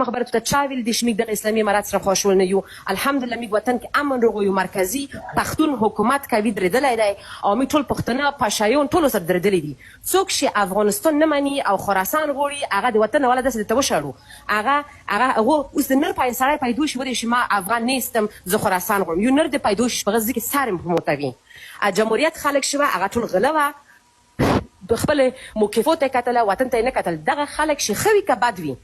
ما خبرت ته چا ویل د شمیک د اسلامي امارات سره خوشول نه یو الحمدلله میګ وطن کې امن رغوي مرکزی پښتون حکومت کوي درېدلی دی او می ټول پښتانه پاشایون ټول سره درېدلی دي څوک چې افغانستان نه مني او خراسان غوړي هغه د وطن ولا داسې ته وشړو هغه اوس د نر پای سړی پیدا شي ودی چې ما افغان نیستم زه خراسان غوړم یو نر د پیدا شي په غزه کې سارم موتوي جمهوریت خلک شوه هغه ټول غلوه خپل موقفات کتله وطن ته نه کتل دغه خلک چې خوي که بد وي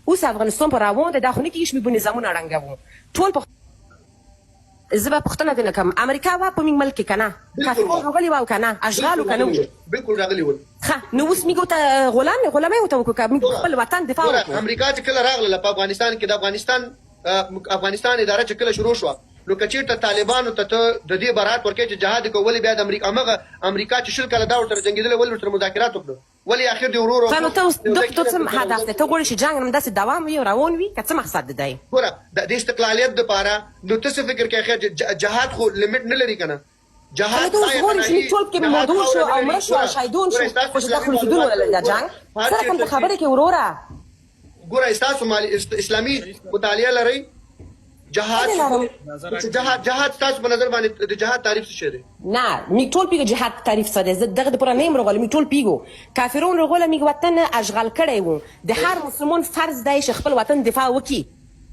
اوس افغانستان په روان ده دا خو نه کېږي چې موږ به نظامونه ړنګوو ټول زه به پوښتنه دې نه کوم امریکا وه په موږ ملک کې که نه کافران راغلي وه او که نه اشغال که نه وو بالکل راغلي ول ښه نو اوس موږ ورته غلامي ورته وکړو که موږ خپل وطن دفاع وکړو امریکا چې کله راغله په افغانستان کې د افغانستان اداره چې کله شروع شوه نو که چېرته طالبانو ته د دې برات ورکوې چې جهاد یې کوو ولې بیا د امریکا چې 20 کاله دا ورسره جنګېدلی ولې ورسره مذاکرات وکړو ولې اخر دې ورو نو ته اوس ته څه هدف دی ته غواړې چې جنګ همداسې دوام وي او روان وي که څه مقصد دی ګوره د استقلالیت دپاره نو ته څه فکر کوې خیر جهاد خو لیمټ نه لري که نه جهاد غواړي چې موږ ټول پکې مردون شو او مړه شو او شهیدون شو خو چې دا خلوصدون ولري دا جنګ سره کوم خبرې کوې وروره ګوره ستاسو اسلامي مطالعه لرئ جهاد تاسو په نظر باندې د جهاد تعریف څه شی دی نه موږ ټول پیږو جهاد تعریف څه دی زه دغه دپاره نه یم راغلی موږ ټول پیږو کافرون راغله موږ وطن اشغال کړی و د هر مسلمان فرض دی چې خپل وطن دفاع وکړي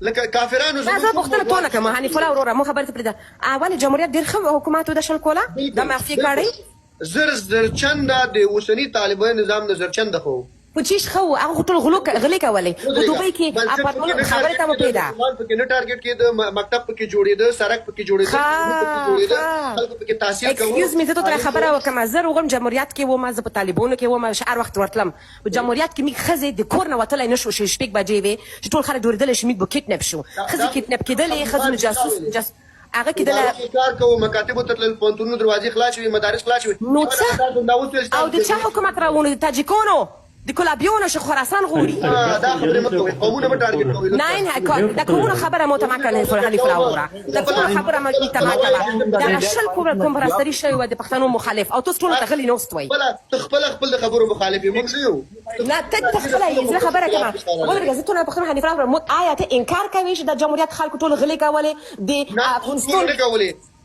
لکه کافرانو زه پوښتنه تو نه کوم حنیف الله وروره مو خبرې ته پرېږده ولې جمهوریت ډېر ښه حکومت و د شل کوله دا مخفي کړی زرچنده د اوسني طالبانو نظام نه زرچنده خو په چیش خو هغه ټول غلې کولې په دوبۍ کې اپارتمان خبرې ته مو پرېږده پکې نه ټارګېټ کېده مکتب پکې جوړېده سړک پکې جوړېده خلکو پکې تحصیل کوو ایکسکیوز می زه ته ترې خبره وکړم زه روغم جمهوریت کې وم زه په طالبانو کې وم هر وخت ورتلم په جمهوریت کې موږ ښځې د کور نه وتلی نه شو چې شپږ بجې وې چې ټول خلک ډورېدلی چې موږ به کیډنپ شو ښځې کیډنپ کېدلې ښځې جاسوس هغه کېدله کار کوو مکاتبو ته تلل پوهنتونونو دروازې خلاص شوې مدارس خلاص شوې نو څه او د چا حکومت راوړو د تاجیکانو د کلابیونو چې خراسان غوري دا خبرې مه کوئ قومونه مه ټارګېټ کوئ نه د قومونو خبره مو ته مه کړه حنیف الله وروره د قومونو خبره مو ته مه کوه دغه شل کوم پرستري شوی وه د پښتنو مخالف او تاسو ټولو ته غلي ناست وئ ته خپل د خبرو مخالف یې موږ څه یو نه ته خپله یې زه خبره کوم ولرګه زه ټول پښتون حنیف الله وروره آیا ته انکار کوې چې د جمهوریت خلکو ټول غلې کولې د افغانستان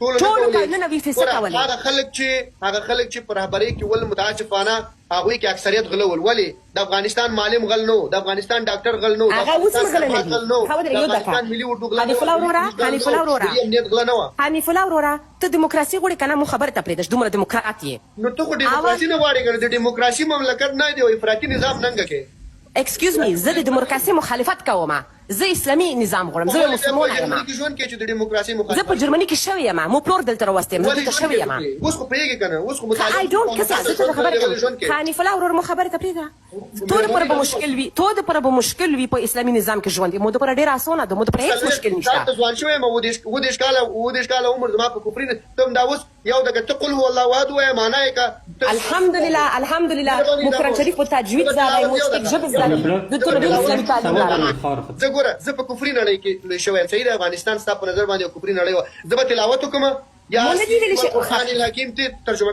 ټول کارونه وی فیصد کولې هغه خلک چې په رهبرۍ کې ول متعصبانه هغوی کې اکثریت غلول ولې د افغانستان معلم غل نو د افغانستان ډاکټر غل نو هغه اوس غل نه دي د افغانستان ملي وډو غل حنیف الله وروره حنیف الله وروره ته دیموکراسي غواړې که نه مو خبرې ته پرېږده چې دومره دیموکرات یې نو ته خو دیموکراسي نه غواړې که د دیموکراسي مملکت نه دی او افراطي نظام ننګه کې ایکسکیوز می زه د دیموکراسي مخالفت کوم زه اسلامي نظام غواړم زه مسلمانه یم زه په جرمني کې شوې یم مو پلور دلته راوستی یم زه دلته شوې یم اوس خو پوهېږې که نه اوس خو I don't کسه زه ته خبرې کوم حنیف الله ورور مو خبرې ته پرېږده تو دپاره به مشکل وي تو دپاره به مشکل وي په اسلامي نظام کې ژوند مو دپاره ډېره اسانه ده مو دپاره هېڅ مشکل نشته ته ځوان شوی یم 20 کاله عمر زما په کفري ته هم دا اوس یو دغه ته قل هو الله احد ووایه معنا یې که الحمدلله مو قرآن شریف په تجوید زده مو سپک ژبې زده د ټولو ډېر اسلامي تعلیم لرم زه ګوره زه په کفري نړۍ کې لوی شوی یم صحیح ده افغانستان ستا په نظر باندې یو کفري نړۍ وه زه به تلاوت وکړم یا قرآن الحکیم ته ترجمه